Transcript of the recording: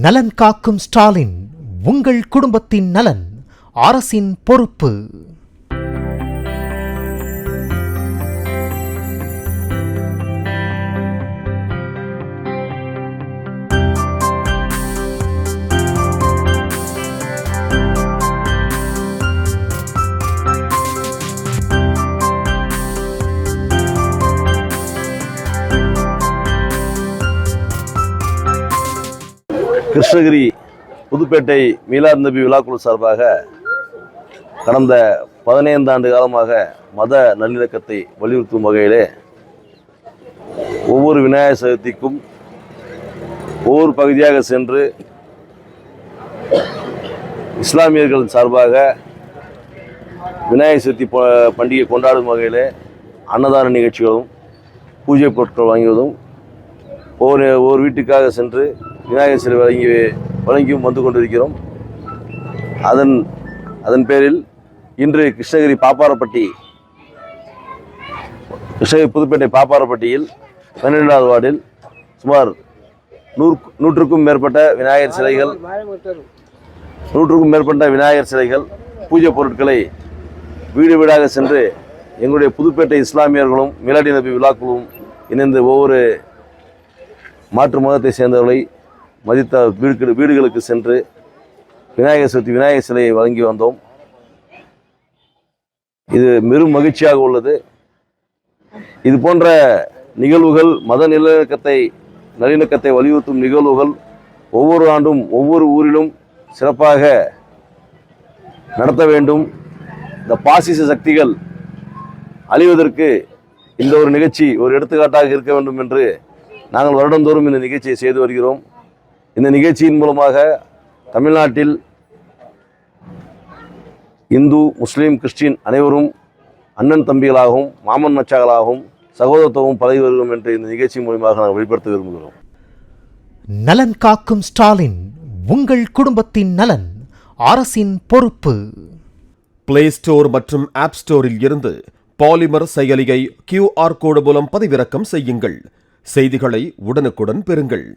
நலன் காக்கும் ஸ்டாலின், உங்கள் குடும்பத்தின் நலன் அரசின் பொறுப்பு. கிருஷ்ணகிரி புதுப்பேட்டை மீலாத் நபி விழாக்குழு சார்பாக கடந்த 15 ஆண்டு காலமாக மத நல்லிணக்கத்தை வலியுறுத்தும் வகையிலே ஒவ்வொரு விநாயகர் சதுர்த்திக்கும் ஒவ்வொரு பகுதியாக சென்று இஸ்லாமியர்கள் சார்பாக விநாயகர் சதுர்த்தி பண்டிகை கொண்டாடும் வகையிலே அன்னதான நிகழ்ச்சிகளும் பூஜை பொருட்கள் வாங்குவதும் ஒவ்வொரு வீட்டுக்காக சென்று விநாயகர் சிலை வழங்கியும் வந்து கொண்டிருக்கிறோம். அதன் பேரில் இன்று கிருஷ்ணகிரி புதுப்பேட்டை பாப்பாரப்பட்டியில் 12வது வார்டில் சுமார் 100க்கும் மேற்பட்ட விநாயகர் சிலைகள் பூஜை பொருட்களை வீடு வீடாக சென்று எங்களுடைய புதுப்பேட்டை இஸ்லாமியர்களும் மீலாடி நபி விழாக்குழுவும் இணைந்து ஒவ்வொரு மாற்று மதத்தை சேர்ந்தவர்களை மதித்த வீடுகளுக்கு சென்று விநாயகர் சிலையை வழங்கி வந்தோம். இது பெரும் மகிழ்ச்சியாக உள்ளது. இது போன்ற நிகழ்வுகள் மத நல்லிணக்கத்தை வலியுறுத்தும் நிகழ்வுகள் ஒவ்வொரு ஆண்டும் ஒவ்வொரு ஊரிலும் சிறப்பாக நடத்த வேண்டும். இந்த பாசிச சக்திகள் அழிவதற்கு இந்த ஒரு நிகழ்ச்சி ஒரு எடுத்துக்காட்டாக இருக்க வேண்டும் என்று நாங்கள் வருடந்தோறும் இந்த நிகழ்ச்சியை செய்து வருகிறோம். இந்த நிகழ்ச்சியின் மூலமாக தமிழ்நாட்டில் இந்து, முஸ்லீம், கிறிஸ்டின் அனைவரும் அண்ணன் தம்பிகளாகவும் மாமன் மச்சாக்களாகவும் சகோதரத்துவம் பழகி வருகிறோம் என்று இந்த நிகழ்ச்சி மூலமாக நாங்கள் வெளிப்படுத்த விரும்புகிறோம். நலன் காக்கும் ஸ்டாலின், உங்கள் குடும்பத்தின் நலன் அரசின் பொறுப்பு. பிளே ஸ்டோர் மற்றும் ஆப் ஸ்டோரில் இருந்து பாலிமர் செயலியை QR கோடு மூலம் பதிவிறக்கம் செய்யுங்கள். செய்திகளை உடனுக்குடன் பெறுங்கள்.